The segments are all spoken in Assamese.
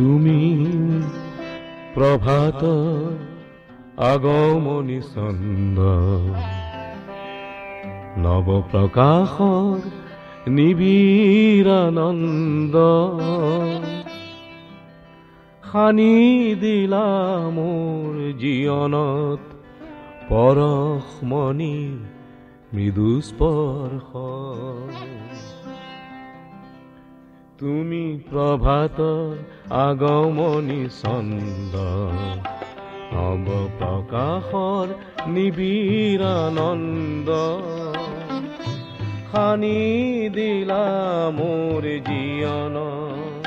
তুমি প্ৰভাত আগমনী ছন্দ নবপ্ৰকাশৰ নিবিড়ানন্দ সানি দিলা মোৰ জীৱনত পৰশমণিৰ মৃদু স্পৰ্শ তুমি প্ৰভাতৰ আগমনী ছন্দ নবপ্ৰকাশৰ নিবিড়ানন্দ সানি দিলা মোৰ জীৱনত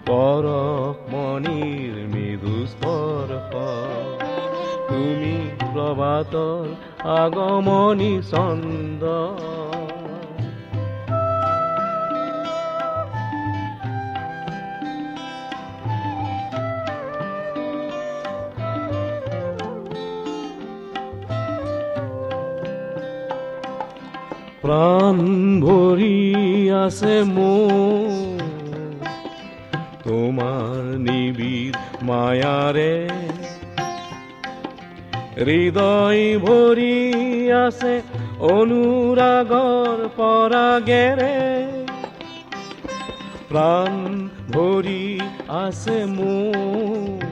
পৰশমণিৰ মৃদু স্পৰ্শ তুমি প্ৰভাতৰ আগমনী ছন্দ প্ৰাণ ভৰি আছে মোৰ তোমাৰ নিবিড় মায়াৰে হৃদয় ভৰি আছে অনুৰাগৰ পৰাগেৰে প্ৰাণ ভৰি আছে মোৰ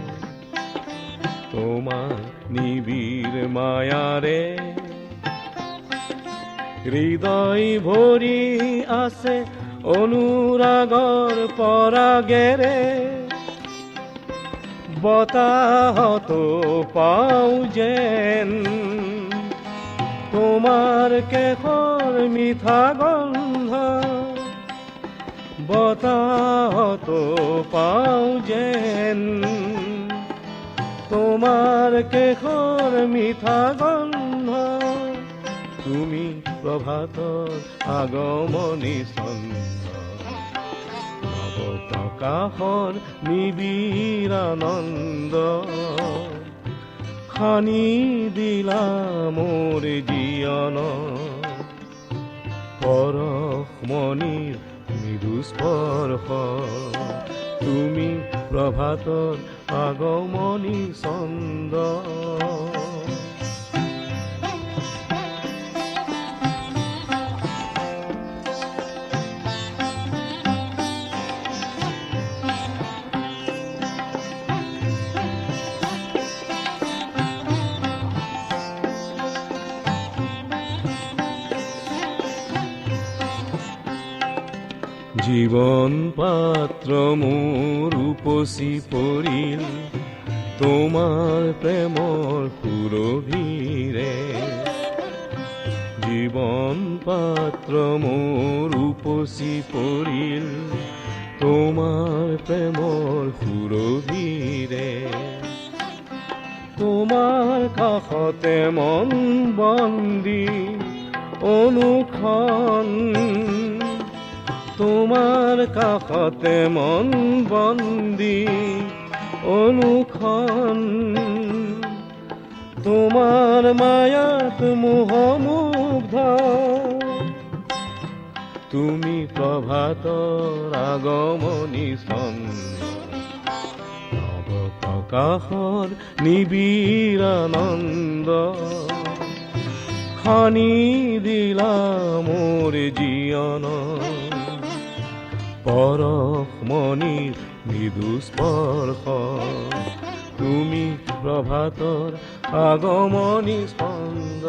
তোমাৰ নিবিড় মায়াৰে হৃদয় ভৰি আছে অনুৰাগৰ পৰাগেৰে বতাহতো পাওঁ যেন তোমাৰ কেশৰ মিঠা গন্ধ বতাহতো পাওঁ যেন তোমাৰ কেশৰ মিঠা গন্ধ তুমি প্ৰভাতৰ আগমনী ছন্দ নবপ্ৰকাশৰ নিবিড়ানন্দ সানি দিলা মোৰ জীৱনত পৰশমণিৰ মৃদু স্পৰ্শ তুমি প্ৰভাতৰ আগমনী ছন্দ জীৱন পাত্ৰ মোৰ উপচি পৰিল তোমাৰ প্ৰেমৰ সুৰভিৰে জীৱন পাত্ৰ মোৰ উপচি পৰিল তোমাৰ প্ৰেমৰ সুৰভিৰে তোমাৰ কাষতে মন বন্দী অনুক্ষণ তোমাৰ কাষতে মন বন্দী অনুক্ষণ তোমাৰ মায়াত মোহমুগ্ধ তুমি প্ৰভাতৰ আগমনী ছন্দ নবপ্ৰকাশৰ নিবিড়ানন্দ সানি দিলা মোৰ জীৱনত পৰশমণিৰ মৃদু স্পৰ্শ তুমি প্ৰভাতৰ আগমনী ছন্দ